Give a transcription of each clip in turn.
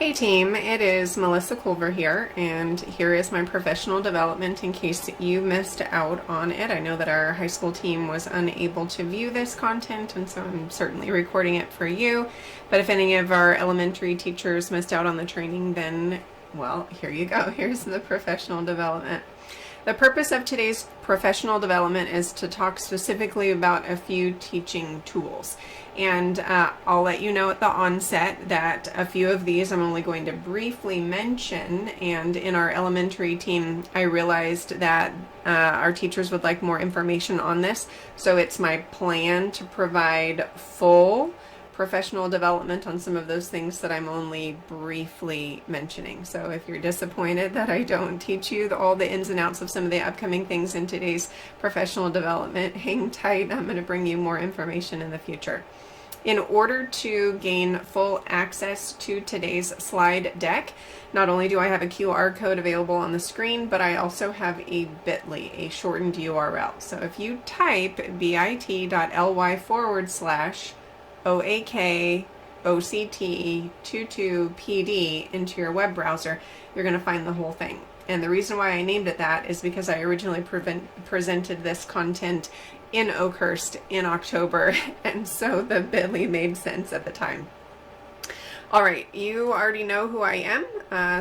Hey team, it is Melissa Culver here, and here is my professional development in case you missed out on it. I know that our high school team was unable to view this content, and so I'm certainly recording it for you. But if any of our elementary teachers missed out on the training, then, well, here you go. Here's the professional development. The purpose of today's professional development is to talk specifically about a few teaching tools. And I'll let you know at the onset that a few of these I'm only going to briefly mention, and in our elementary team I realized that our teachers would like more information on this, so it's my plan to provide full professional development on some of those things that I'm only briefly mentioning. So if you're disappointed that I don't teach you all the ins and outs of some of the upcoming things in today's professional development, hang tight. I'm going to bring you more information in the future. In order to gain full access to today's slide deck, not only do I have a QR code available on the screen, but I also have a bit.ly, a shortened URL. So if you type bit.ly/OAK/OCT22PD into your web browser, you're going to find the whole thing. And the reason why I named it that is because I originally presented this content in Oakhurst in October, and so the bit.ly made sense at the time. All right, you already know who I am,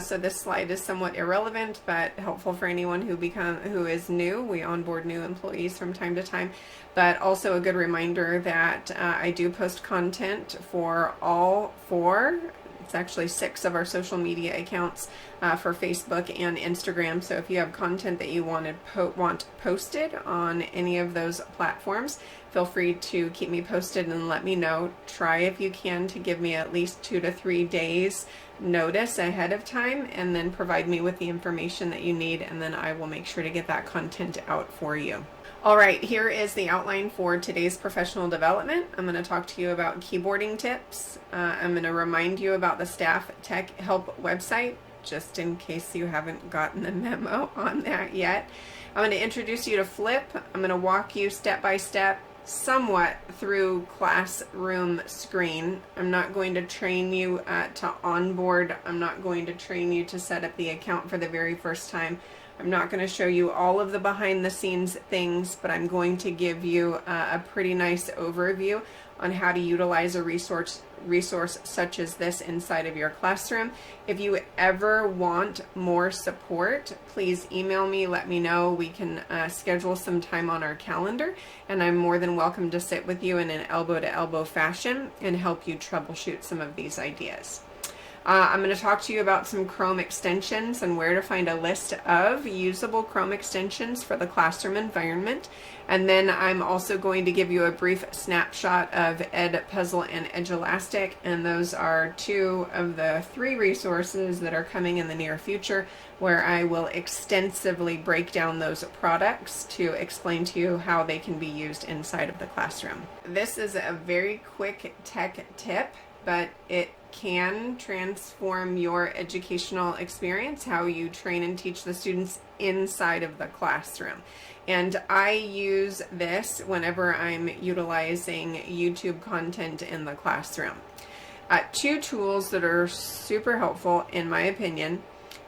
so this slide is somewhat irrelevant, but helpful for anyone who is new. We onboard new employees from time to time, but also a good reminder that I do post content for all four. It's actually 6 of our social media accounts for Facebook and Instagram. So if you have content that you want posted on any of those platforms, feel free to keep me posted and let me know. Try if you can to give me at least 2 to 3 days notice ahead of time, and then provide me with the information that you need, and then I will make sure to get that content out for you. All right, here is the outline for today's professional development. I'm going to talk to you about keyboarding tips. I'm going to remind you about the Staff Tech Help website, just in case you haven't gotten the memo on that yet. I'm going to introduce you to Flip. I'm going to walk you step by step somewhat through Classroom Screen. I'm not going to train you to onboard. I'm not going to train you to set up the account for the very first time. I'm not going to show you all of the behind the scenes things, but I'm going to give you a pretty nice overview on how to utilize a resource such as this inside of your classroom. If you ever want more support, please email me, let me know. We can schedule some time on our calendar, and I'm more than welcome to sit with you in an elbow-to-elbow fashion and help you troubleshoot some of these ideas. I'm going to talk to you about some Chrome extensions and where to find a list of usable Chrome extensions for the classroom environment. And then I'm also going to give you a brief snapshot of EdPuzzle and Edulastic, and those are 2 of the 3 resources that are coming in the near future, where I will extensively break down those products to explain to you how they can be used inside of the classroom. This is a very quick tech tip, but it can transform your educational experience, how you train and teach the students inside of the classroom. And I use this whenever I'm utilizing YouTube content in the classroom. 2 tools that are super helpful in my opinion.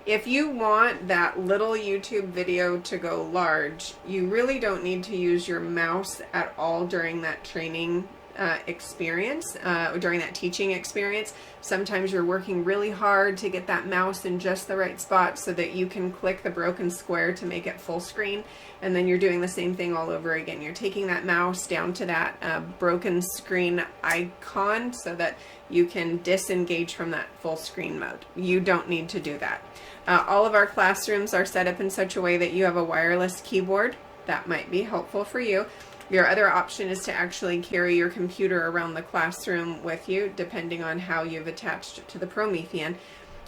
If you want that little YouTube video to go large, you really don't need to use your mouse at all during that training experience, during that teaching experience. Sometimes you're working really hard to get that mouse in just the right spot so that you can click the broken square to make it full screen, and then you're doing the same thing all over again. You're taking that mouse down to that broken screen icon so that you can disengage from that full screen mode. You don't need to do that. All of our classrooms are set up in such a way that you have a wireless keyboard. That might be helpful for you. Your other option is to actually carry your computer around the classroom with you, depending on how you've attached to the Promethean.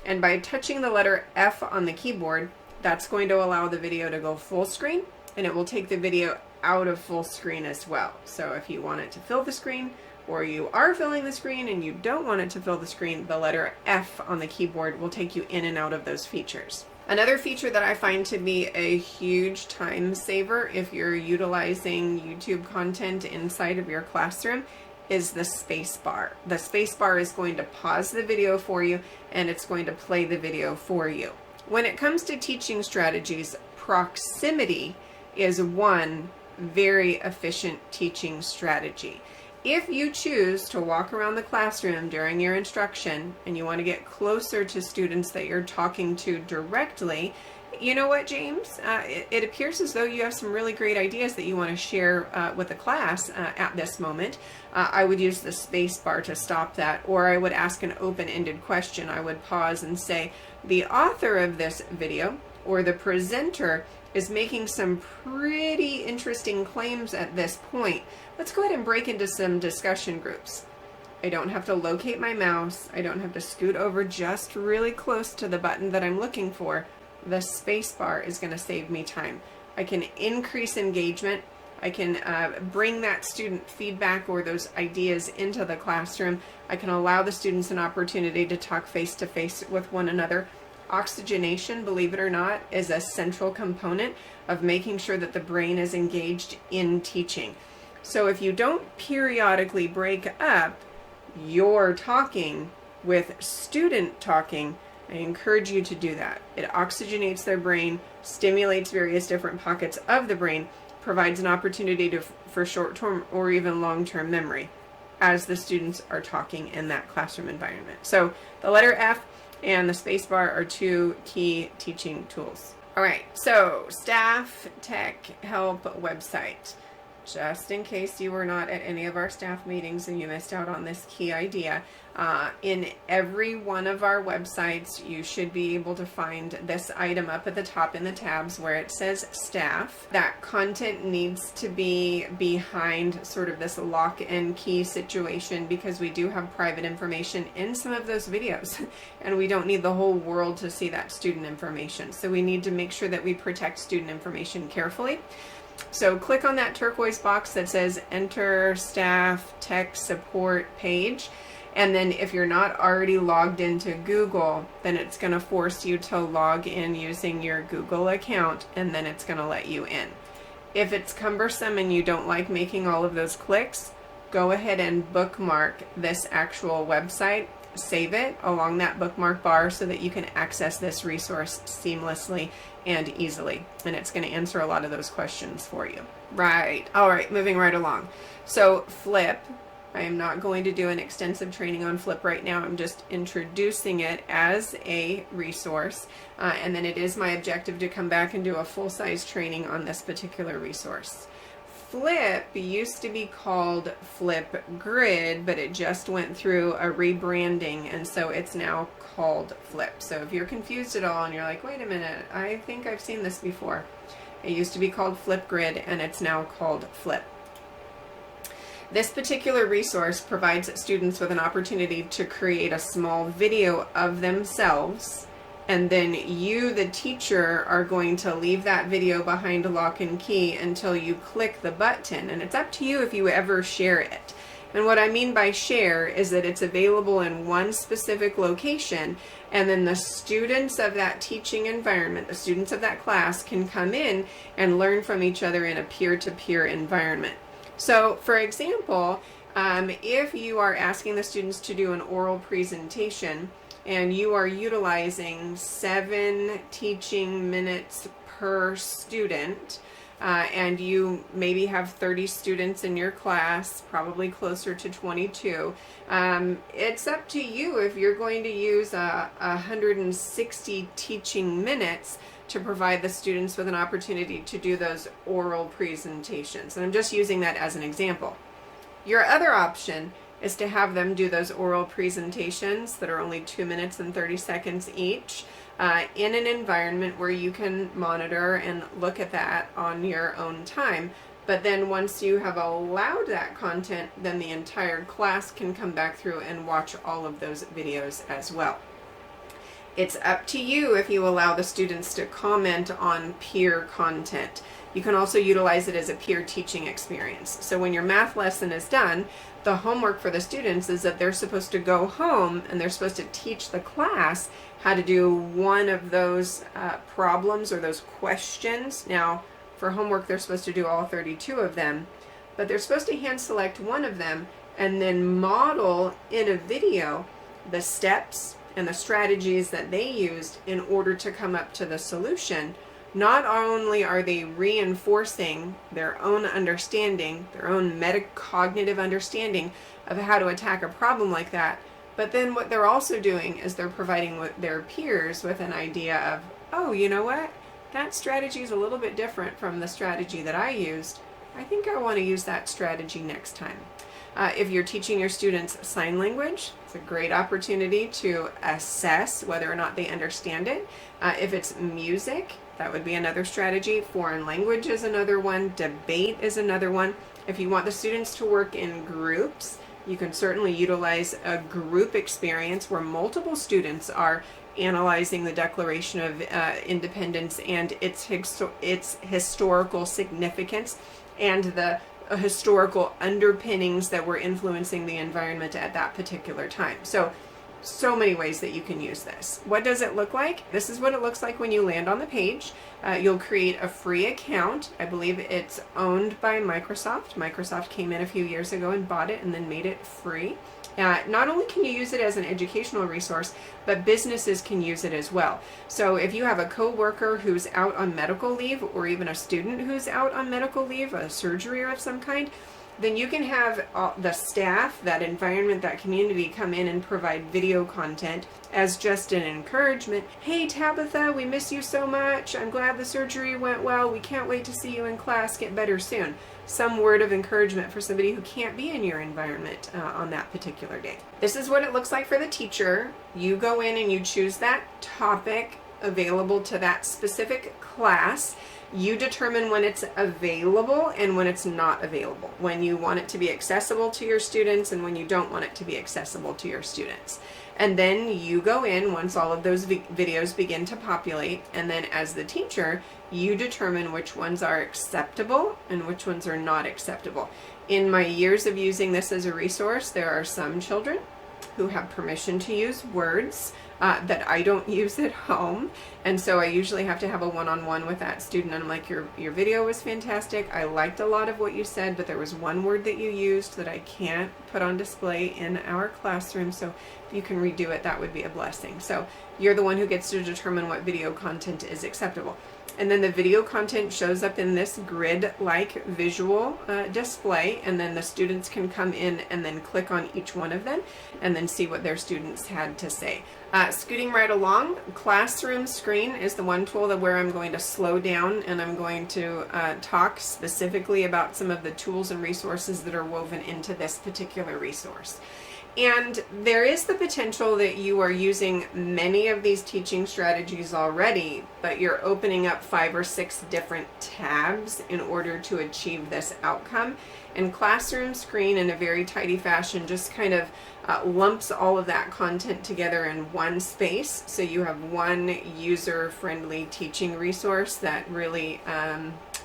And by touching the letter F on the keyboard, that's going to allow the video to go full screen, and it will take the video out of full screen as well. So if you want it to fill the screen, or you are filling the screen and you don't want it to fill the screen, the letter F on the keyboard will take you in and out of those features. Another feature that I find to be a huge time saver if you're utilizing YouTube content inside of your classroom is the space bar. The space bar is going to pause the video for you, and it's going to play the video for you. When it comes to teaching strategies, proximity is one very efficient teaching strategy. If you choose to walk around the classroom during your instruction and you want to get closer to students that you're talking to directly, you know what, James? It appears as though you have some really great ideas that you want to share with the class at this moment. I would use the space bar to stop that, or I would ask an open-ended question. I would pause and say, the author of this video or the presenter is making some pretty interesting claims at this point. Let's go ahead and break into some discussion groups. I don't have to locate my mouse. I don't have to scoot over just really close to the button that I'm looking for. The space bar is going to save me time. I can increase engagement. I can bring that student feedback or those ideas into the classroom. I can allow the students an opportunity to talk face to face with one another. Oxygenation, believe it or not, is a central component of making sure that the brain is engaged in teaching. So if you don't periodically break up your talking with student talking, I encourage you to do that. It oxygenates their brain, stimulates various different pockets of the brain, provides an opportunity for short-term or even long-term memory as the students are talking in that classroom environment. So the letter F and the space bar are two key teaching tools. All right, so staff tech help website. Just in case you were not at any of our staff meetings and you missed out on this key idea, in every one of our websites, you should be able to find this item up at the top in the tabs where it says staff. That content needs to be behind sort of this lock and key situation because we do have private information in some of those videos and we don't need the whole world to see that student information. So we need to make sure that we protect student information carefully. So click on that turquoise box that says Enter Staff Tech Support page. And then if you're not already logged into Google, then it's going to force you to log in using your Google account, and then it's going to let you in. If it's cumbersome and you don't like making all of those clicks, go ahead and bookmark this actual website. Save it along that bookmark bar so that you can access this resource seamlessly and easily. And it's going to answer a lot of those questions for you. Right. All right. Moving right along. So Flip. I am not going to do an extensive training on Flip right now. I'm just introducing it as a resource. And then it is my objective to come back and do a full-size training on this particular resource. Flip used to be called Flipgrid, but it just went through a rebranding, and so it's now called Flip. So if you're confused at all and you're like, wait a minute, I think I've seen this before. It used to be called Flipgrid, and it's now called Flip. This particular resource provides students with an opportunity to create a small video of themselves, and then you, the teacher, are going to leave that video behind lock and key until you click the button, and it's up to you if you ever share it. And what I mean by share is that it's available in one specific location, and then the students of that teaching environment, the students of that class, can come in and learn from each other in a peer-to-peer environment. So, for example, if you are asking the students to do an oral presentation and you are utilizing 7 teaching minutes per student, and you maybe have 30 students in your class, probably closer to 22, it's up to you if you're going to use 160 teaching minutes to provide the students with an opportunity to do those oral presentations. And I'm just using that as an example. Your other option is to have them do those oral presentations that are only 2 minutes and 30 seconds each in an environment where you can monitor and look at that on your own time. But then once you have allowed that content, then the entire class can come back through and watch all of those videos as well. It's up to you if you allow the students to comment on peer content. You can also utilize it as a peer teaching experience. So when your math lesson is done, the homework for the students is that they're supposed to go home and they're supposed to teach the class how to do one of those problems or those questions. Now, for homework, they're supposed to do all 32 of them, but they're supposed to hand select one of them and then model in a video the steps and the strategies that they used in order to come up to the solution, not only are they reinforcing their own understanding, their own metacognitive understanding of how to attack a problem like that, but then what they're also doing is they're providing their peers with an idea of, oh, you know what? That strategy is a little bit different from the strategy that I used. I think I want to use that strategy next time. If you're teaching your students sign language, it's a great opportunity to assess whether or not they understand it. If it's music, that would be another strategy. Foreign language is another one. Debate is another one. If you want the students to work in groups, you can certainly utilize a group experience where multiple students are analyzing the Declaration of Independence and its historical significance and the historical underpinnings that were influencing the environment at that particular time. So many ways that you can use this. What does it look like? This is what it looks like when you land on the page. You'll create a free account. I believe it's owned by Microsoft. Microsoft came in a few years ago and bought it and then made it free. Not only can you use it as an educational resource, but businesses can use it as well. So if you have a coworker who's out on medical leave, or even a student who's out on medical leave, a surgery of some kind, then you can have the staff, that environment, that community come in and provide video content as just an encouragement. Hey Tabitha, we miss you so much. I'm glad the surgery went well. We can't wait to see you in class. Get better soon. Some word of encouragement for somebody who can't be in your environment on that particular day. This is what it looks like for the teacher. You go in and you choose that topic available to that specific class. You determine when it's available and when it's not available, when you want it to be accessible to your students and when you don't want it to be accessible to your students. And then you go in once all of those videos begin to populate, and then as the teacher, you determine which ones are acceptable and which ones are not acceptable. In my years of using this as a resource, there are some children who have permission to use words that I don't use at home, and so I usually have to have a one-on-one with that student, and I'm like, your video was fantastic, I liked a lot of what you said, but there was one word that you used that I can't put on display in our classroom, so if you can redo it, that would be a blessing. So you're the one who gets to determine what video content is acceptable. And then the video content shows up in this grid-like visual display, and then the students can come in and then click on each one of them and then see what their students had to say. Scooting right along, classroom screen is the one tool where I'm going to slow down, and I'm going to talk specifically about some of the tools and resources that are woven into this particular resource. And there is the potential that you are using many of these teaching strategies already, but you're opening up 5 or 6 different tabs in order to achieve this outcome. And Classroom Screen, in a very tidy fashion, just kind of lumps all of that content together in one space. So you have one user-friendly teaching resource that really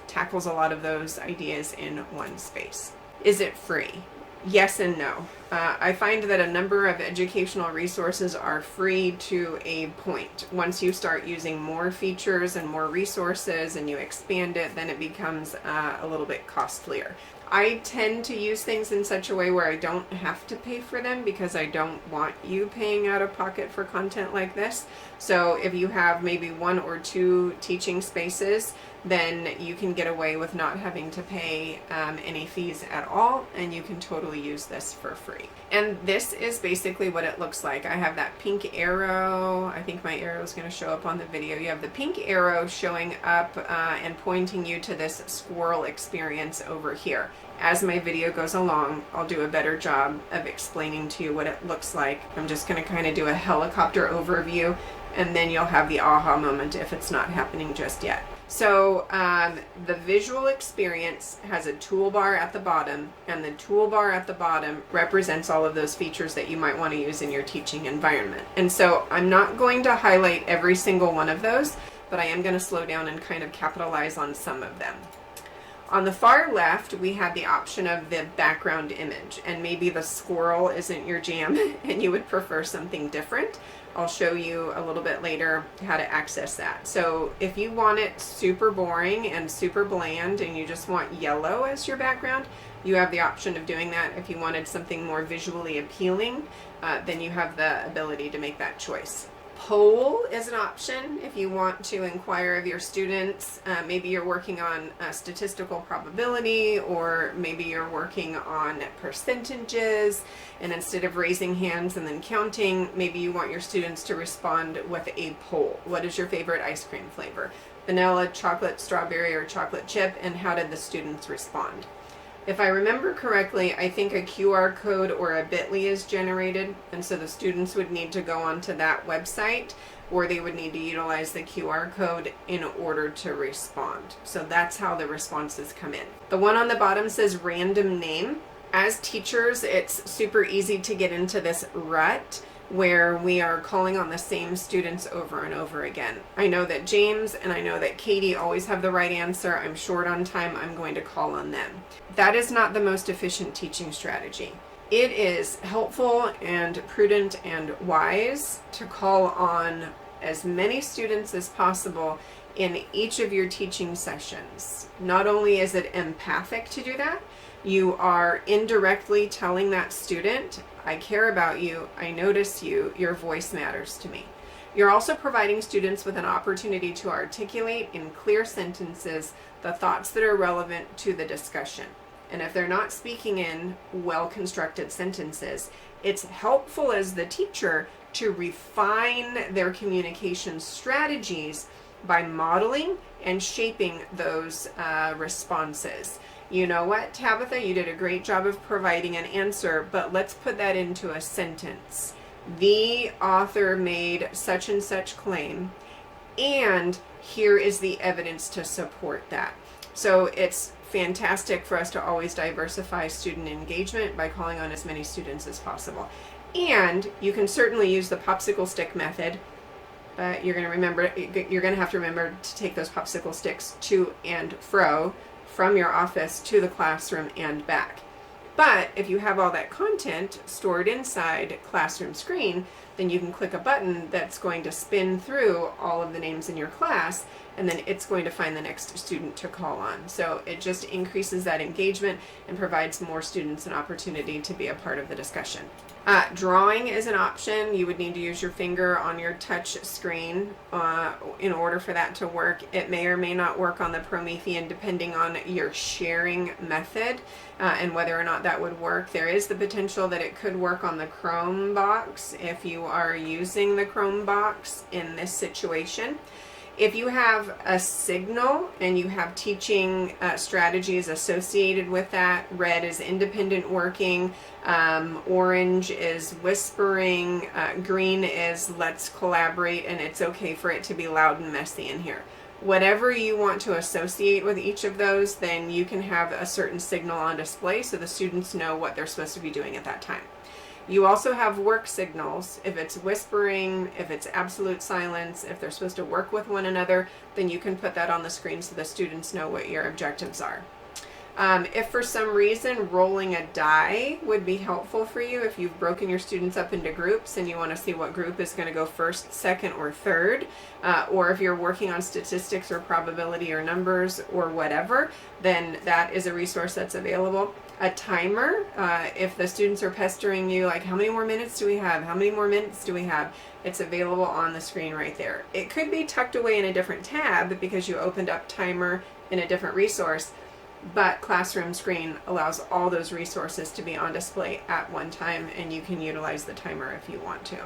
tackles a lot of those ideas in one space. Is it free? Yes and no. I find that a number of educational resources are free to a point. Once you start using more features and more resources and you expand it, then it becomes a little bit costlier. I tend to use things in such a way where I don't have to pay for them because I don't want you paying out of pocket for content like this. So if you have maybe 1 or 2 teaching spaces, then you can get away with not having to pay any fees at all, and you can totally use this for free. And this is basically what it looks like. I have that pink arrow. I think my arrow is going to show up on the video. You have the pink arrow showing up and pointing you to this squirrel experience over here. As my video goes along, I'll do a better job of explaining to you what it looks like. I'm just going to kind of do a helicopter overview, and then you'll have the aha moment if it's not happening just yet. So the visual experience has a toolbar at the bottom, and the toolbar at the bottom represents all of those features that you might want to use in your teaching environment. And so I'm not going to highlight every single one of those, but I am going to slow down and kind of capitalize on some of them. On the far left, we have the option of the background image, and maybe the squirrel isn't your jam and you would prefer something different. I'll show you a little bit later how to access that. So if you want it super boring and super bland and you just want yellow as your background, you have the option of doing that. If you wanted something more visually appealing, then you have the ability to make that choice. Poll is an option if you want to inquire of your students. Maybe you're working on statistical probability, or maybe you're working on percentages, and instead of raising hands and then counting, maybe you want your students to respond with a poll. What is your favorite ice cream flavor? Vanilla, chocolate, strawberry, or chocolate chip? And how did the students respond? If I remember correctly, I think a QR code or a bit.ly is generated, and so the students would need to go onto that website, or they would need to utilize the QR code in order to respond. So that's how the responses come in. The one on the bottom says random name. As teachers, it's super easy to get into this rut where we are calling on the same students over and over again. I know that James and I know that Katie always have the right answer. I'm short on time. I'm going to call on them. That is not the most efficient teaching strategy. It is helpful and prudent and wise to call on as many students as possible in each of your teaching sessions. Not only is it empathic to do that, you are indirectly telling that student, I care about you, I notice you, your voice matters to me. You're also providing students with an opportunity to articulate in clear sentences the thoughts that are relevant to the discussion. And if they're not speaking in well-constructed sentences, it's helpful as the teacher to refine their communication strategies by modeling and shaping those responses. You know what, Tabitha, you did a great job of providing an answer, but let's put that into a sentence. The author made such and such claim, and here is the evidence to support that. So it's fantastic for us to always diversify student engagement by calling on as many students as possible. And you can certainly use the popsicle stick method, but you're going to have to remember to take those popsicle sticks to and fro from your office to the classroom and back. But if you have all that content stored inside Classroom Screen, then you can click a button that's going to spin through all of the names in your class, and then it's going to find the next student to call on. So it just increases that engagement and provides more students an opportunity to be a part of the discussion. Drawing is an option. You would need to use your finger on your touch screen in order for that to work. It may or may not work on the Promethean depending on your sharing method and whether or not that would work. There is the potential that it could work on the Chrome box if you are using the Chrome box in this situation. If you have a signal and you have teaching strategies associated with that, red is independent working, orange is whispering, green is let's collaborate, and it's okay for it to be loud and messy in here. Whatever you want to associate with each of those, then you can have a certain signal on display so the students know what they're supposed to be doing at that time. You also have work signals. If it's whispering, if it's absolute silence, if they're supposed to work with one another, then you can put that on the screen so the students know what your objectives are. If for some reason rolling a die would be helpful for you, if you've broken your students up into groups and you want to see what group is going to go first, second, or third, or if you're working on statistics or probability or numbers or whatever, then that is a resource that's available. A timer, if the students are pestering you, like how many more minutes do we have? How many more minutes do we have? It's available on the screen right there. It could be tucked away in a different tab because you opened up timer in a different resource, but Classroom Screen allows all those resources to be on display at one time, and you can utilize the timer if you want to.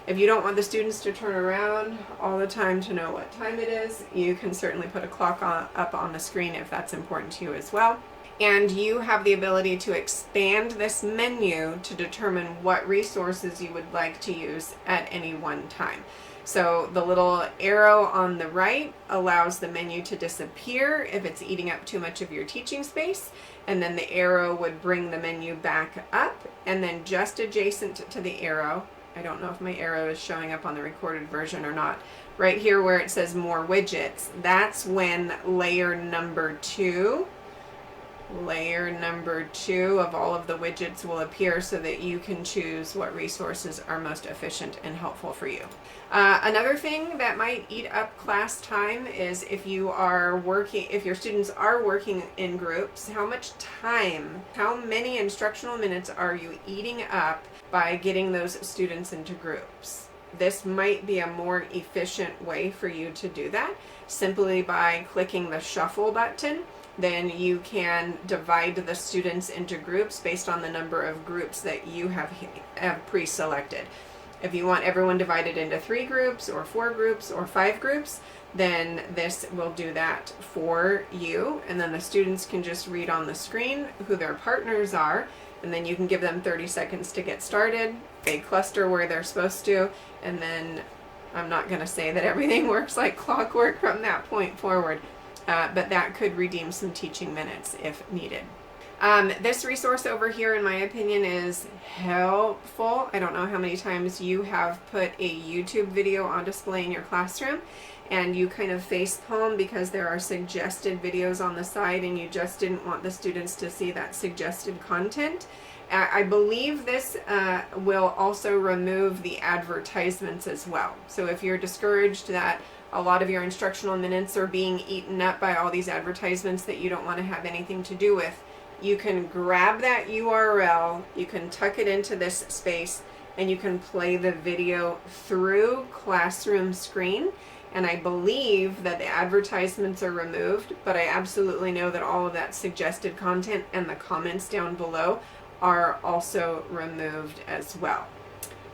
If you don't want the students to turn around all the time to know what time it is, you can certainly put a clock up on the screen if that's important to you as well. And you have the ability to expand this menu to determine what resources you would like to use at any one time. So the little arrow on the right allows the menu to disappear if it's eating up too much of your teaching space, and then the arrow would bring the menu back up, and then just adjacent to the arrow, I don't know if my arrow is showing up on the recorded version or not, right here where it says more widgets, that's when layer number 2 layer number 2 of all of the widgets will appear so that you can choose what resources are most efficient and helpful for you. Another thing that might eat up class time is if your students are working in groups, how many instructional minutes are you eating up by getting those students into groups? This might be a more efficient way for you to do that simply by clicking the shuffle button. Then you can divide the students into groups based on the number of groups that you have pre-selected. If you want everyone divided into 3 groups or 4 groups or 5 groups, then this will do that for you. And then the students can just read on the screen who their partners are. And then you can give them 30 seconds to get started. They cluster where they're supposed to. And then I'm not going to say that everything works like clockwork from that point forward. But that could redeem some teaching minutes if needed. This resource over here, in my opinion, is helpful. I don't know how many times you have put a YouTube video on display in your classroom and you kind of face palm because there are suggested videos on the side and you just didn't want the students to see that suggested content. I believe this will also remove the advertisements as well. So if you're discouraged that a lot of your instructional minutes are being eaten up by all these advertisements that you don't want to have anything to do with, you can grab that URL, you can tuck it into this space, and you can play the video through Classroom screen. And I believe that the advertisements are removed, but I absolutely know that all of that suggested content and the comments down below are also removed as well.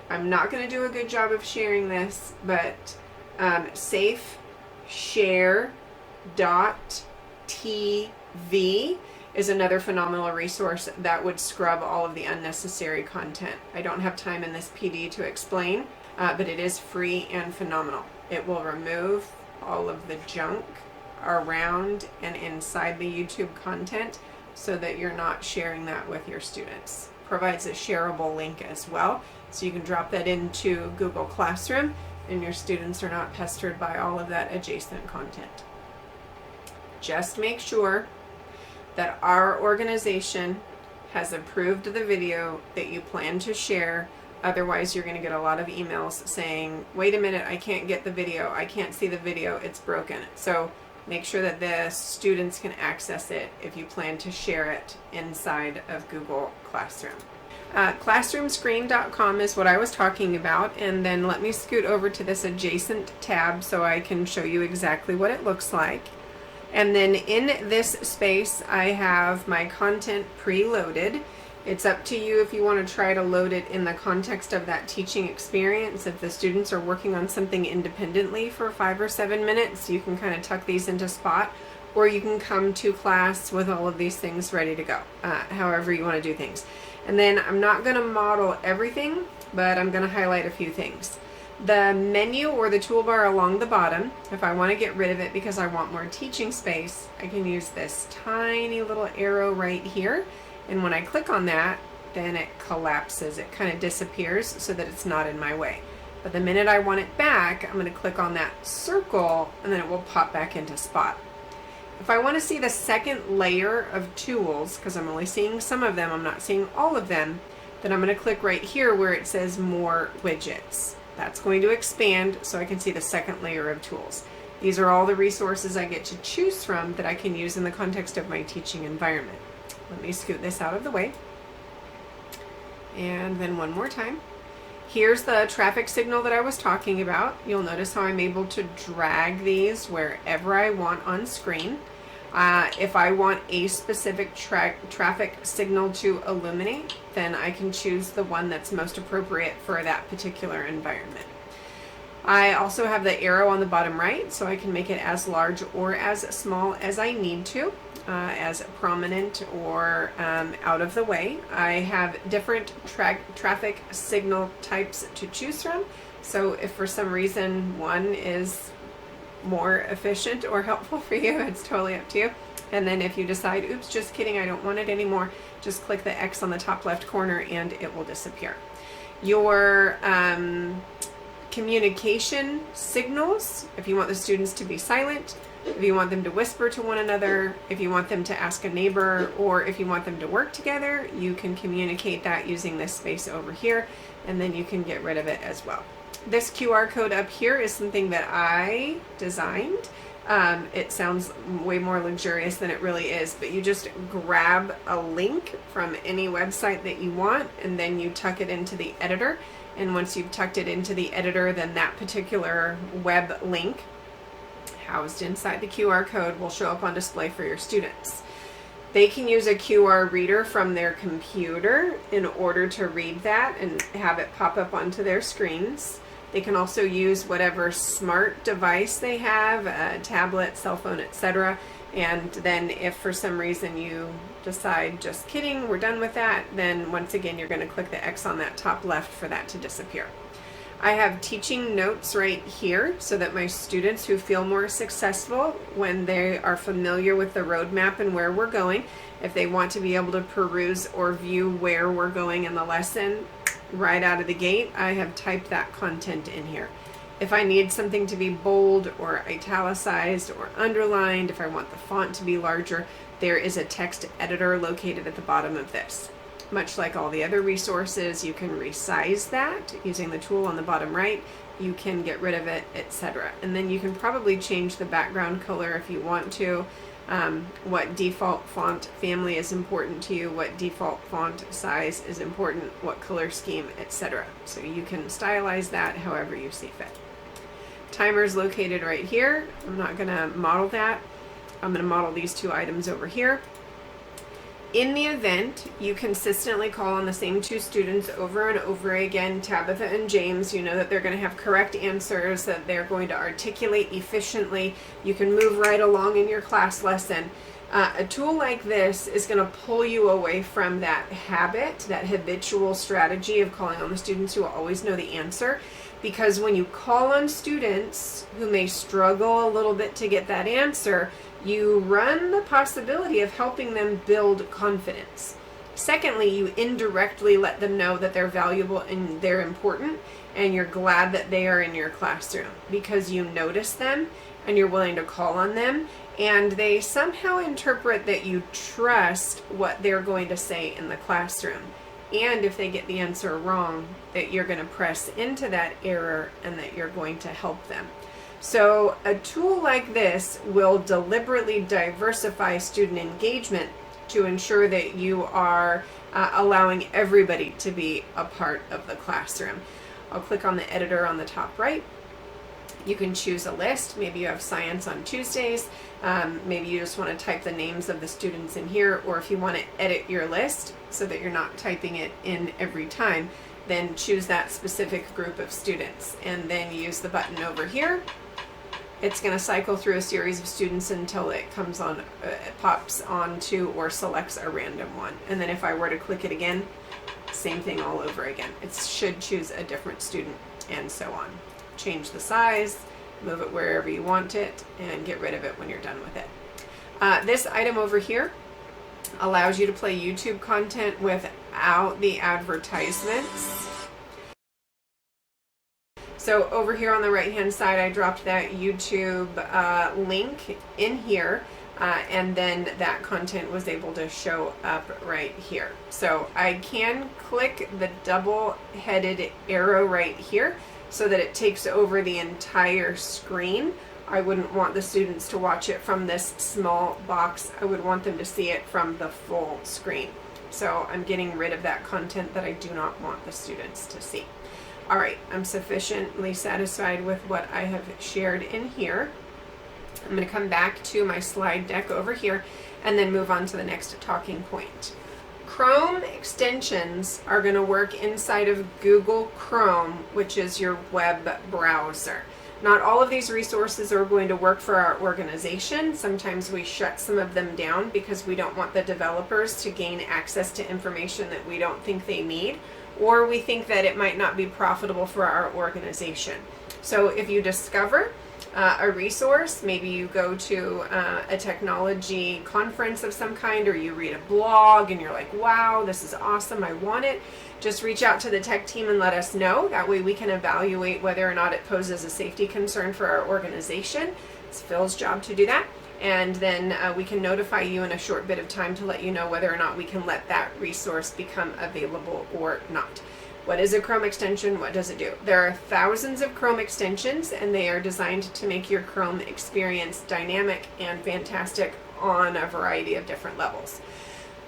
I'm not going to do a good job of sharing this, but safeshare.tv is another phenomenal resource that would scrub all of the unnecessary content. I don't have time in this PD to explain, but it is free and phenomenal. It will remove all of the junk around and inside the YouTube content so that you're not sharing that with your students. Provides a shareable link as well, so you can drop that into Google Classroom and your students are not pestered by all of that adjacent content. Just make sure that our organization has approved the video that you plan to share. Otherwise, you're going to get a lot of emails saying, wait a minute, I can't get the video. I can't see the video. It's broken. So make sure that the students can access it if you plan to share it inside of Google Classroom. Classroomscreen.com is what I was talking about, and then let me scoot over to this adjacent tab so I can show you exactly what it looks like. And then in this space I have my content preloaded. It's up to you if you want to try to load it in the context of that teaching experience. If the students are working on something independently for 5 or 7 minutes, you can kind of tuck these into spot, or you can come to class with all of these things ready to go, however you want to do things. And then I'm not going to model everything, but I'm going to highlight a few things. The menu or the toolbar along the bottom, if I want to get rid of it because I want more teaching space, I can use this tiny little arrow right here. And when I click on that, then it collapses. It kind of disappears so that it's not in my way. But the minute I want it back, I'm going to click on that circle and then it will pop back into spot. If I want to see the second layer of tools, because I'm only seeing some of them, I'm not seeing all of them, then I'm going to click right here where it says more widgets. That's going to expand so I can see the second layer of tools. These are all the resources I get to choose from that I can use in the context of my teaching environment. Let me scoot this out of the way. And then one more time. Here's the traffic signal that I was talking about. You'll notice how I'm able to drag these wherever I want on screen. If I want a specific traffic signal to illuminate, then I can choose the one that's most appropriate for that particular environment. I also have the arrow on the bottom right, so I can make it as large or as small as I need to, as prominent or out of the way. I have different traffic signal types to choose from, so if for some reason one is more efficient or helpful for you, it's totally up to you. And then if you decide, oops, just kidding, I don't want it anymore, just click the X on the top left corner and it will disappear. Your communication signals, if you want the students to be silent, if you want them to whisper to one another, if you want them to ask a neighbor, or if you want them to work together, you can communicate that using this space over here, and then you can get rid of it as well. This QR code up here is something that I designed. It sounds way more luxurious than it really is, but you just grab a link from any website that you want, and then you tuck it into the editor. And once you've tucked it into the editor, then that particular web link housed inside the QR code will show up on display for your students. They can use a QR reader from their computer in order to read that and have it pop up onto their screens. They can also use whatever smart device they have, a tablet, cell phone, etc. And then if for some reason you decide, just kidding, we're done with that, then once again you're going to click the X on that top left for that to disappear. I have teaching notes right here so that my students who feel more successful when they are familiar with the roadmap and where we're going, if they want to be able to peruse or view where we're going in the lesson right out of the gate, I have typed that content in here. If I need something to be bold or italicized or underlined, if I want the font to be larger, there is a text editor located at the bottom of this. Much like all the other resources, you can resize that using the tool on the bottom right. You can get rid of it, etc. And then you can probably change the background color if you want to. What default font family is important to you, what default font size is important, what color scheme, etc. So you can stylize that however you see fit. Timer is located right here. I'm not going to model that. I'm going to model these two items over here. In the event you consistently call on the same two students over and over again, Tabitha and James, you know that they're going to have correct answers, that they're going to articulate efficiently. You can move right along in your class lesson. A tool like this is going to pull you away from that habit, that habitual strategy of calling on the students who always know the answer. Because when you call on students who may struggle a little bit to get that answer, you run the possibility of helping them build confidence. Secondly, you indirectly let them know that they're valuable and they're important, and you're glad that they are in your classroom because you notice them and you're willing to call on them, and they somehow interpret that you trust what they're going to say in the classroom. And if they get the answer wrong, that you're going to press into that error and that you're going to help them. So a tool like this will deliberately diversify student engagement to ensure that you are allowing everybody to be a part of the classroom. I'll click on the editor on the top right. You can choose a list. Maybe you have science on Tuesdays. Maybe you just want to type the names of the students in here, or if you want to edit your list so that you're not typing it in every time, then choose that specific group of students and then use the button over here. It's going to cycle through a series of students until it comes on, it pops onto or selects a random one. And then if I were to click it again, same thing all over again. It should choose a different student and so on. Change the size, move it wherever you want it, and get rid of it when you're done with it. This item over here allows you to play YouTube content without the advertisements. So over here on the right hand side, I dropped that YouTube link in here, and then that content was able to show up right here. So I can click the double-headed arrow right here so that it takes over the entire screen. I wouldn't want the students to watch it from this small box. I would want them to see it from the full screen. So I'm getting rid of that content that I do not want the students to see. All right, I'm sufficiently satisfied with what I have shared in here. I'm going to come back to my slide deck over here and then move on to the next talking point. Chrome extensions are going to work inside of Google Chrome, which is your web browser. Not all of these resources are going to work for our organization. Sometimes we shut some of them down because we don't want the developers to gain access to information that we don't think they need, or we think that it might not be profitable for our organization. So if you discover a resource, maybe you go to a technology conference of some kind, or you read a blog and you're like, wow, this is awesome, I want it, just reach out to the tech team and let us know. That way we can evaluate whether or not it poses a safety concern for our organization. It's Phil's job to do that. And then we can notify you in a short bit of time to let you know whether or not we can let that resource become available or not. What is a Chrome extension? What does it do? There are thousands of Chrome extensions, and they are designed to make your Chrome experience dynamic and fantastic on a variety of different levels.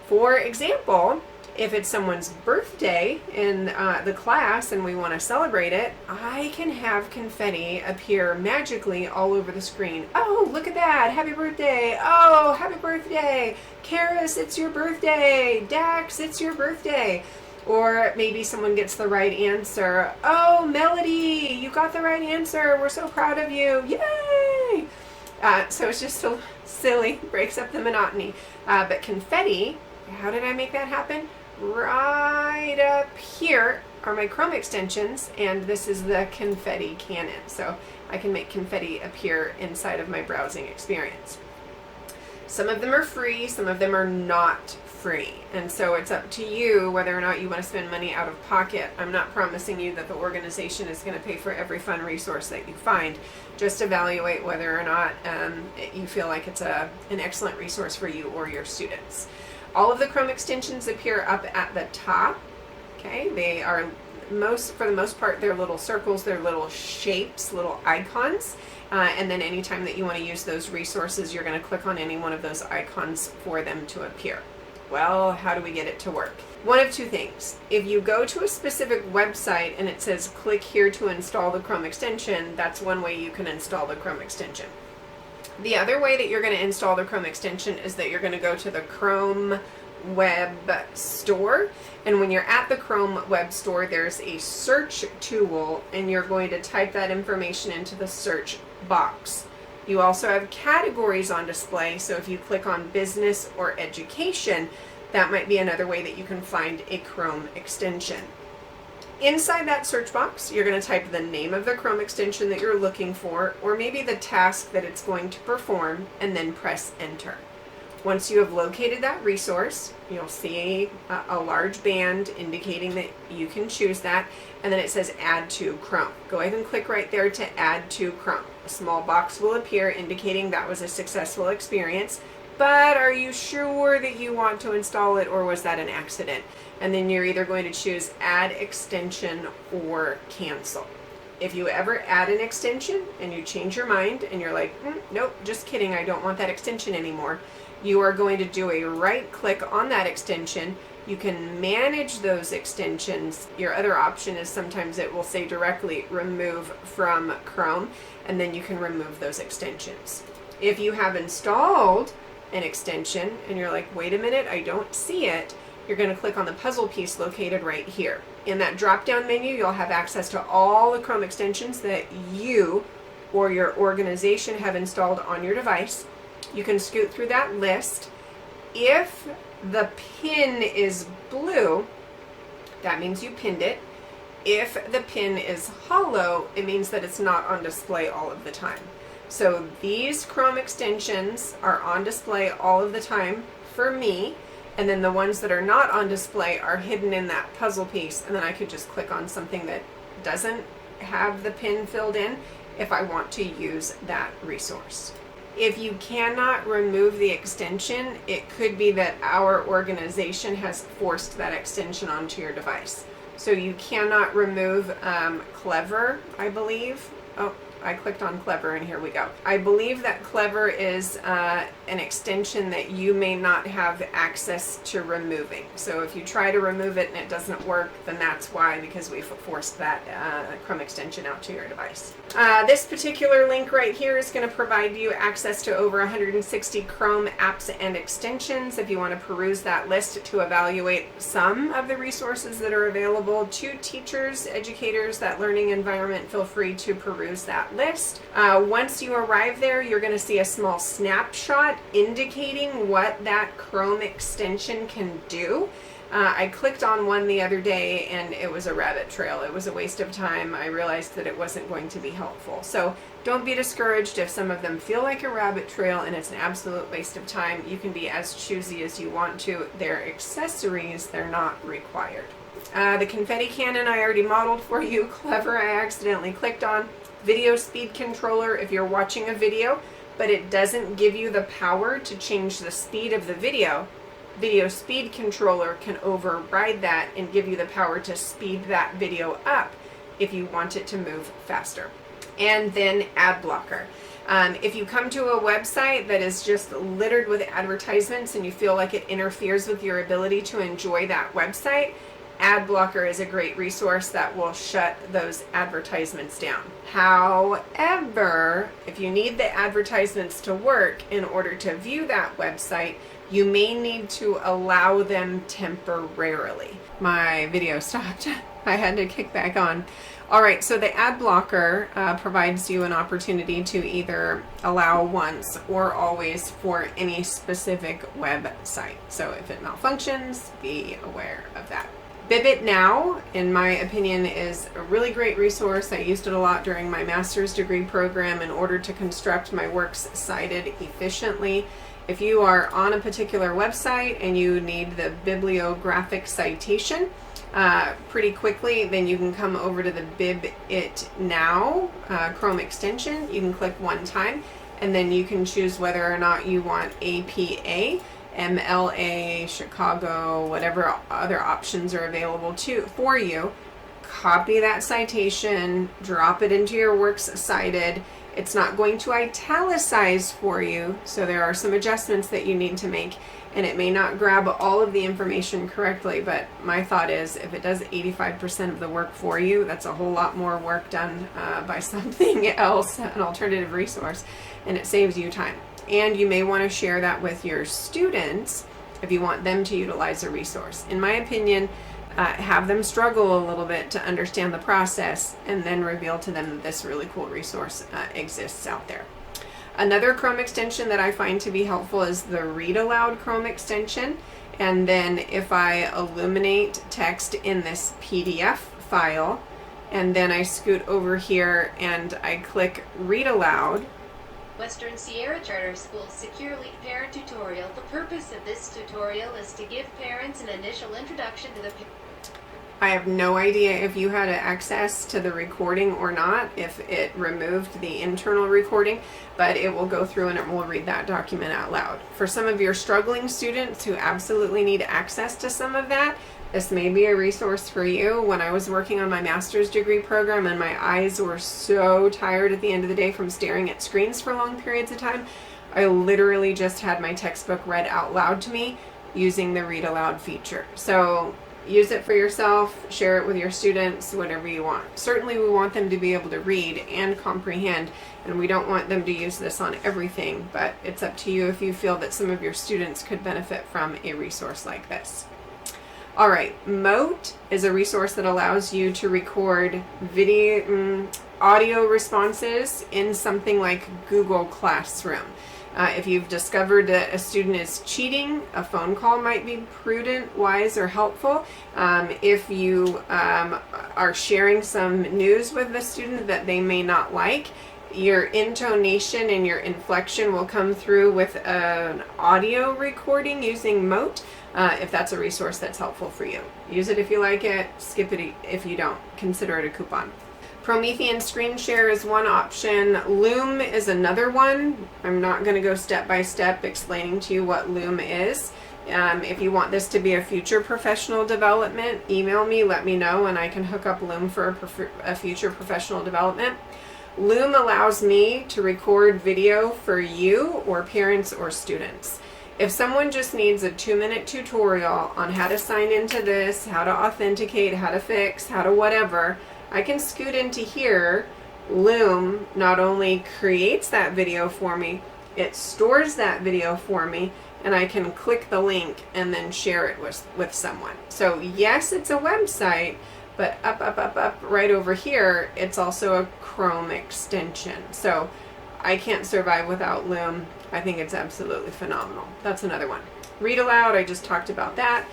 For example, if it's someone's birthday in the class and we want to celebrate it, I can have confetti appear magically all over the screen. Oh, look at that. Happy birthday. Oh, happy birthday. Karis, it's your birthday. Dax, it's your birthday. Or maybe someone gets the right answer. Oh, Melody, you got the right answer. We're so proud of you. Yay! So it's just so silly, breaks up the monotony. But confetti, how did I make that happen? Right up here are my Chrome extensions, and this is the confetti cannon. So I can make confetti appear inside of my browsing experience. Some of them are free, some of them are not free. And so it's up to you whether or not you want to spend money out of pocket. I'm not promising you that the organization is going to pay for every fun resource that you find. Just evaluate whether or not you feel like it's an excellent resource for you or your students. All of the Chrome extensions appear up at the top. Okay, they are for the most part, they're little circles, they're little shapes, little icons. And then anytime that you want to use those resources, you're going to click on any one of those icons for them to appear. Well, how do we get it to work? One of two things. If you go to a specific website and it says click here to install the Chrome extension, that's one way you can install the Chrome extension. The other way that you're going to install the Chrome extension is that you're going to go to the Chrome Web Store, and when you're at the Chrome Web Store, there's a search tool, and you're going to type that information into the search box. You also have categories on display, so if you click on business or education, that might be another way that you can find a Chrome extension. Inside that search box, you're going to type the name of the Chrome extension that you're looking for, or maybe the task that it's going to perform, and then press enter. Once you have located that resource, you'll see a large band indicating that you can choose that, and then it says add to Chrome. Go ahead and click right there to add to Chrome. A small box will appear indicating that was a successful experience, but are you sure that you want to install it, or was that an accident? And then you're either going to choose add extension or cancel. If you ever add an extension and you change your mind and you're like, nope, just kidding, I don't want that extension anymore, you are going to do a right click on that extension. You can manage those extensions. Your other option is sometimes it will say directly remove from Chrome, and then you can remove those extensions. If you have installed an extension and you're like, wait a minute, I don't see it, you're going to click on the puzzle piece located right here. In that drop-down menu, you'll have access to all the Chrome extensions that you or your organization have installed on your device. You can scoot through that list. If the pin is blue, that means you pinned it. If the pin is hollow, it means that it's not on display all of the time. So these Chrome extensions are on display all of the time for me, and then the ones that are not on display are hidden in that puzzle piece, and then I could just click on something that doesn't have the pin filled in if I want to use that resource. If you cannot remove the extension, it could be that our organization has forced that extension onto your device. So you cannot remove Clever, I believe. Oh, I clicked on Clever and here we go. I believe that Clever is an extension that you may not have access to removing. So if you try to remove it and it doesn't work, then that's why, because we've forced that Chrome extension out to your device. This particular link right here is going to provide you access to over 160 Chrome apps and extensions. If you want to peruse that list to evaluate some of the resources that are available to teachers, educators, that learning environment, feel free to peruse that list. Once you arrive there, you're going to see a small snapshot indicating what that Chrome extension can do. I clicked on one the other day and it was a rabbit trail. It was a waste of time. I realized that it wasn't going to be helpful. So don't be discouraged if some of them feel like a rabbit trail and it's an absolute waste of time. You can be as choosy as you want to. They're accessories, they're not required. The confetti cannon I already modeled for you. Clever, I accidentally clicked on. Video speed controller, if you're watching a video, but it doesn't give you the power to change the speed of the video. Video speed controller can override that and give you the power to speed that video up if you want it to move faster. And then ad blocker. If you come to a website that is just littered with advertisements and you feel like it interferes with your ability to enjoy that website, ad blocker is a great resource that will shut those advertisements down. However, if you need the advertisements to work in order to view that website, you may need to allow them temporarily. My video stopped. I had to kick back on. All right, so the ad blocker provides you an opportunity to either allow once or always for any specific website. So if it malfunctions, be aware of that. Bibbit Now, in my opinion, is a really great resource. I used it a lot during my master's degree program in order to construct my works cited efficiently. If you are on a particular website and you need the bibliographic citation pretty quickly, then you can come over to the Bibbit Now Chrome extension. You can click one time, and then you can choose whether or not you want APA, MLA, Chicago, whatever other options are available for you. Copy that citation, drop it into your works cited. It's not going to italicize for you, so there are some adjustments that you need to make, and it may not grab all of the information correctly, but my thought is if it does 85% of the work for you, that's a whole lot more work done by something else, an alternative resource, and it saves you time. And you may want to share that with your students if you want them to utilize a resource. In my opinion, have them struggle a little bit to understand the process and then reveal to them that this really cool resource exists out there. Another Chrome extension that I find to be helpful is the Read Aloud Chrome extension. And then if I illuminate text in this PDF file, and then I scoot over here and I click Read Aloud. Western Sierra Charter School Secure Lead Parent Tutorial. The purpose of this tutorial is to give parents an initial introduction to the I have no idea if you had access to the recording or not, if it removed the internal recording, but it will go through and it will read that document out loud. For some of your struggling students who absolutely need access to some of that, this may be a resource for you. When I was working on my master's degree program and my eyes were so tired at the end of the day from staring at screens for long periods of time, I literally just had my textbook read out loud to me using the Read Aloud feature. So use it for yourself, share it with your students, whatever you want. Certainly we want them to be able to read and comprehend, and we don't want them to use this on everything, but it's up to you if you feel that some of your students could benefit from a resource like this. All right, Mote is a resource that allows you to record audio responses in something like Google Classroom. If you've discovered that a student is cheating, a phone call might be prudent, wise, or helpful. If you are sharing some news with the student that they may not like, your intonation and your inflection will come through with an audio recording using Mote. If that's a resource that's helpful for you. Use it if you like it, skip it if you don't. Consider it a coupon. Promethean Screen Share is one option. Loom is another one. I'm not going to go step by step explaining to you what Loom is. If you want this to be a future professional development, email me, let me know, and I can hook up Loom for a future professional development. Loom allows me to record video for you or parents or students. If someone just needs a 2-minute tutorial on how to sign into this, how to authenticate, how to fix, how to whatever, I can scoot into here. Loom not only creates that video for me, it stores that video for me, and I can click the link and then share it with someone. So yes, it's a website, but up right over here, it's also a Chrome extension. So I can't survive without Loom. I think it's absolutely phenomenal. That's another one. Read Aloud, I just talked about that.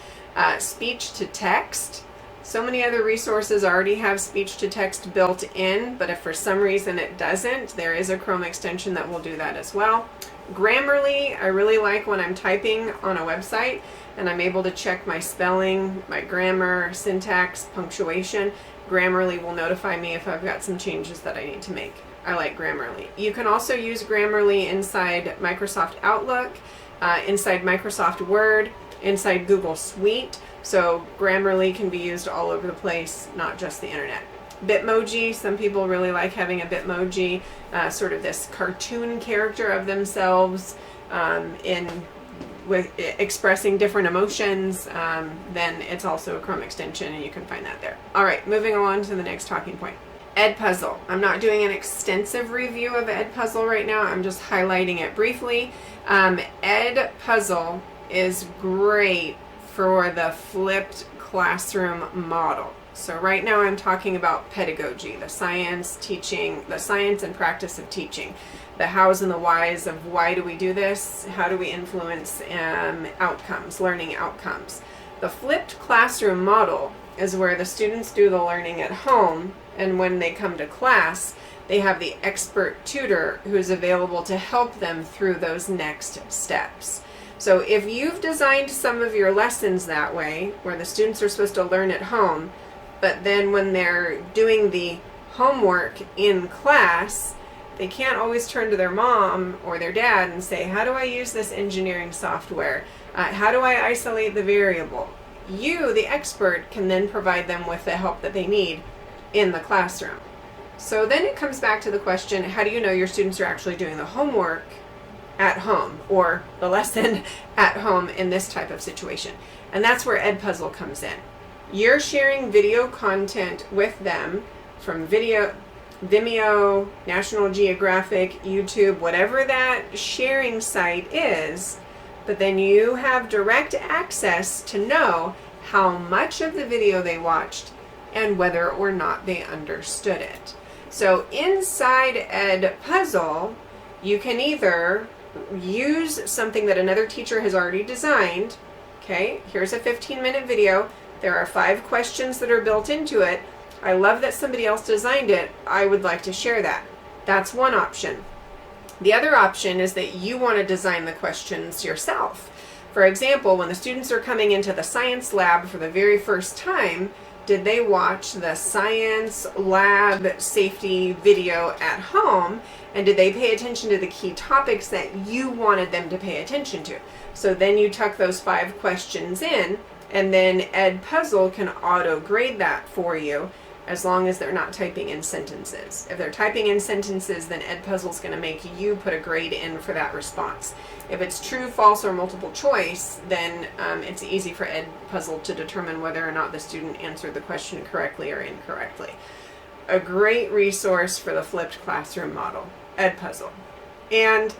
Speech to text. So many other resources already have speech to text built in, but if for some reason it doesn't, there is a Chrome extension that will do that as well. Grammarly, I really like when I'm typing on a website and I'm able to check my spelling, my grammar, syntax, punctuation. Grammarly will notify me if I've got some changes that I need to make. I like Grammarly. You can also use Grammarly inside Microsoft Outlook, inside Microsoft Word, inside Google Suite. So Grammarly can be used all over the place, not just the internet. Bitmoji, some people really like having a Bitmoji, sort of this cartoon character of themselves with expressing different emotions. Then it's also a Chrome extension, and you can find that there. All right, moving along to the next talking point. EdPuzzle. I'm not doing an extensive review of EdPuzzle right now. I'm just highlighting it briefly. EdPuzzle is great for the flipped classroom model. So right now I'm talking about pedagogy, the science and practice of teaching, the hows and the whys of why do we do this, how do we influence outcomes, learning outcomes. The flipped classroom model is where the students do the learning at home, and when they come to class, they have the expert tutor who is available to help them through those next steps. So if you've designed some of your lessons that way, where the students are supposed to learn at home, but then when they're doing the homework in class, they can't always turn to their mom or their dad and say, how do I use this engineering software? How do I isolate the variable? You, the expert, can then provide them with the help that they need in the classroom. So then it comes back to the question, how do you know your students are actually doing the homework at home, or the lesson at home in this type of situation? And that's where EdPuzzle comes in. You're sharing video content with them from Vimeo, National Geographic, YouTube, whatever that sharing site is, but then you have direct access to know how much of the video they watched and whether or not they understood it. So inside EdPuzzle, you can either use something that another teacher has already designed. Okay, here's a 15-minute video. There are 5 questions that are built into it. I love that somebody else designed it. I would like to share that. That's one option. The other option is that you want to design the questions yourself. For example, when the students are coming into the science lab for the very first time, did they watch the science lab safety video at home? And did they pay attention to the key topics that you wanted them to pay attention to? So then you tuck those 5 questions in, and then EdPuzzle can auto-grade that for you as long as they're not typing in sentences. If they're typing in sentences, then EdPuzzle is going to make you put a grade in for that response. If it's true, false, or multiple choice, then it's easy for EdPuzzle to determine whether or not the student answered the question correctly or incorrectly. A great resource for the flipped classroom model, EdPuzzle. And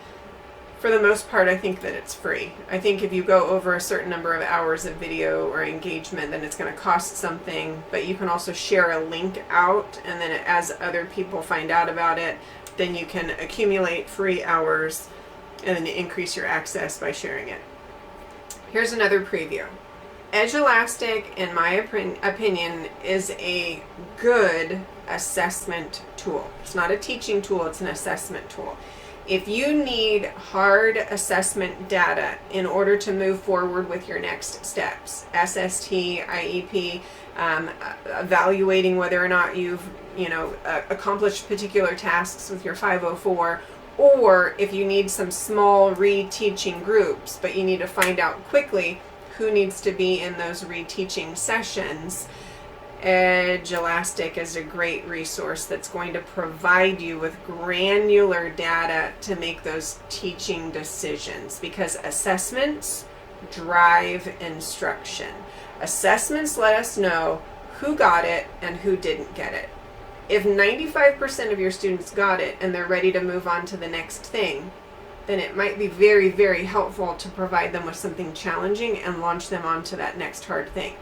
for the most part, I think that it's free. I think if you go over a certain number of hours of video or engagement, then it's going to cost something, but you can also share a link out, and then as other people find out about it, then you can accumulate free hours and then increase your access by sharing it. Here's another preview. Edulastic, in my opinion, is a good assessment tool. It's not a teaching tool, it's an assessment tool. If you need hard assessment data in order to move forward with your next steps, SST, IEP, evaluating whether or not you've accomplished particular tasks with your 504, or if you need some small reteaching groups, but you need to find out quickly who needs to be in those reteaching sessions, Edulastic is a great resource that's going to provide you with granular data to make those teaching decisions, because assessments drive instruction. Assessments let us know who got it and who didn't get it. If 95% of your students got it and they're ready to move on to the next thing, then it might be very, very helpful to provide them with something challenging and launch them onto that next hard thing.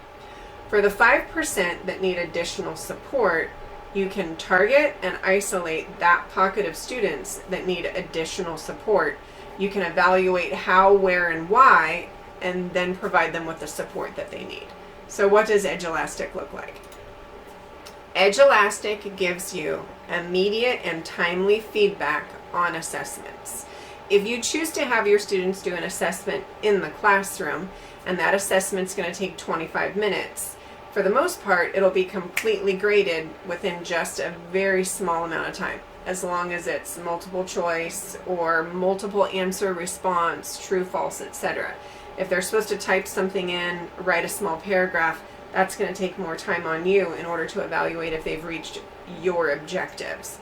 For the 5% that need additional support, you can target and isolate that pocket of students that need additional support. You can evaluate how, where, and why, and then provide them with the support that they need. So what does Edulastic look like? Edulastic gives you immediate and timely feedback on assessments. If you choose to have your students do an assessment in the classroom, and that assessment's going to take 25 minutes, for the most part, it'll be completely graded within just a very small amount of time. as long as it's multiple choice or multiple answer response, true, false, etc. If they're supposed to type something in, write a small paragraph, that's going to take more time on you in order to evaluate if they've reached your objectives.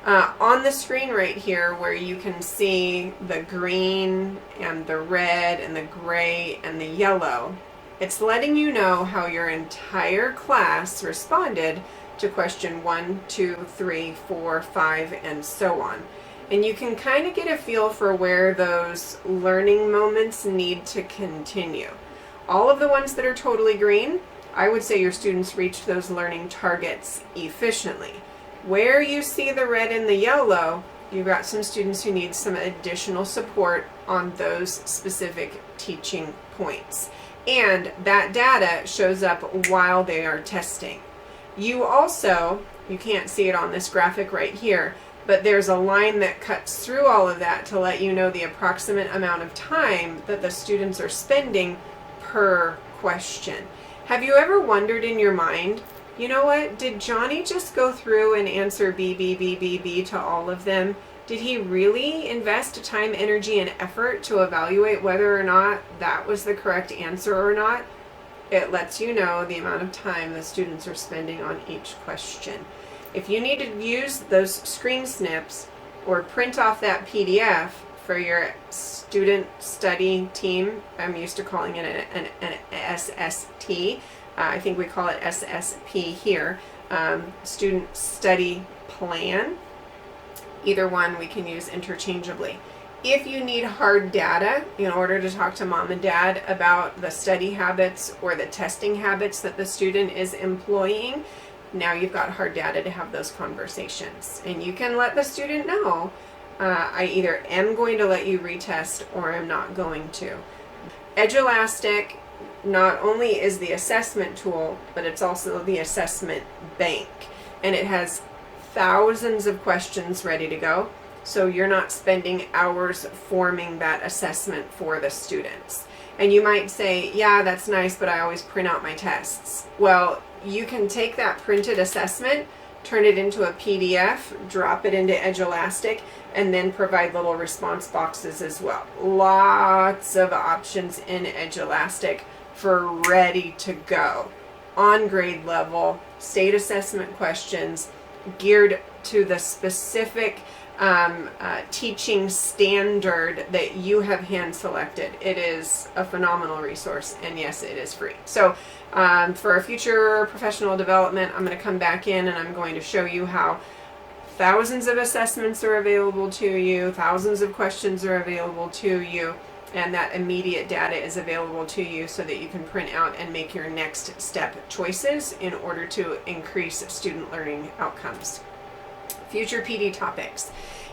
On the screen right here, where you can see the green and the red and the gray and the yellow, it's letting you know how your entire class responded to question 1, 2, 3, 4, 5, and so on. And you can kind of get a feel for where those learning moments need to continue. All of the ones that are totally green, I would say your students reached those learning targets efficiently. Where you see the red and the yellow, you've got some students who need some additional support on those specific teaching points. And that data shows up while they are testing. You also, you can't see it on this graphic right here, but there's a line that cuts through all of that to let you know the approximate amount of time that the students are spending per question. Have you ever wondered in your mind, you know what, did Johnny just go through and answer B, B, B, B, B to all of them? Did he really invest time, energy, and effort to evaluate whether or not that was the correct answer or not? It lets you know the amount of time the students are spending on each question. If you need to use those screen snips or print off that PDF for your student study team, I'm used to calling it an SST. I think we call it SSP here, student study plan. Either one we can use interchangeably. If you need hard data in order to talk to mom and dad about the study habits or the testing habits that the student is employing, now you've got hard data to have those conversations. And you can let the student know, I either am going to let you retest or I'm not going to. Edulastic not only is the assessment tool, but it's also the assessment bank. And it has thousands of questions ready to go. So you're not spending hours forming that assessment for the students. And you might say, yeah, that's nice, but I always print out my tests. Well, you can take that printed assessment, turn it into a PDF, drop it into Edulastic, and then provide little response boxes as well. Lots of options in Edulastic for ready to go. On grade level, state assessment questions geared to the specific teaching standard that you have hand selected. It is a phenomenal resource, and yes, it is free. So for our future professional development, I'm going to come back in and I'm going to show you how thousands of assessments are available to you, thousands of questions are available to you, and that immediate data is available to you so that you can print out and make your next step choices in order to increase student learning outcomes. Future PD topics.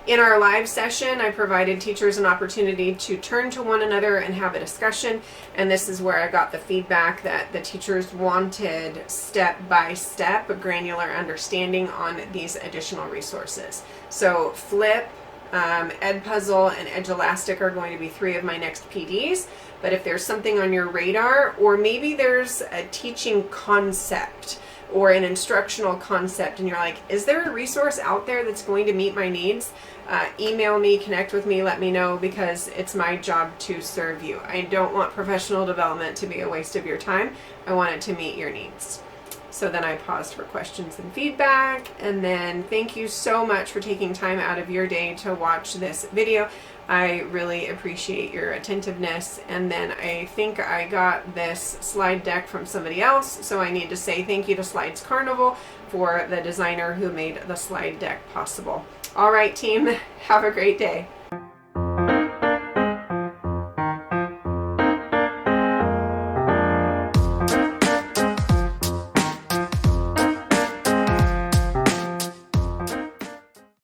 In our live session, I provided teachers an opportunity to turn to one another and have a discussion, and this is where I got the feedback that the teachers wanted step-by-step granular understanding on these additional resources. So Flip, EdPuzzle, and Edulastic are going to be 3 of my next PDs, but if there's something on your radar, or maybe there's a teaching concept or an instructional concept and you're like, is there a resource out there that's going to meet my needs? Email me, connect with me, let me know, because it's my job to serve you. I don't want professional development to be a waste of your time. I want it to meet your needs. So then I paused for questions and feedback, and then thank you so much for taking time out of your day to watch this video. I really appreciate your attentiveness. And then I think I got this slide deck from somebody else, so I need to say thank you to Slides Carnival for the designer who made the slide deck possible. All right, team, have a great day.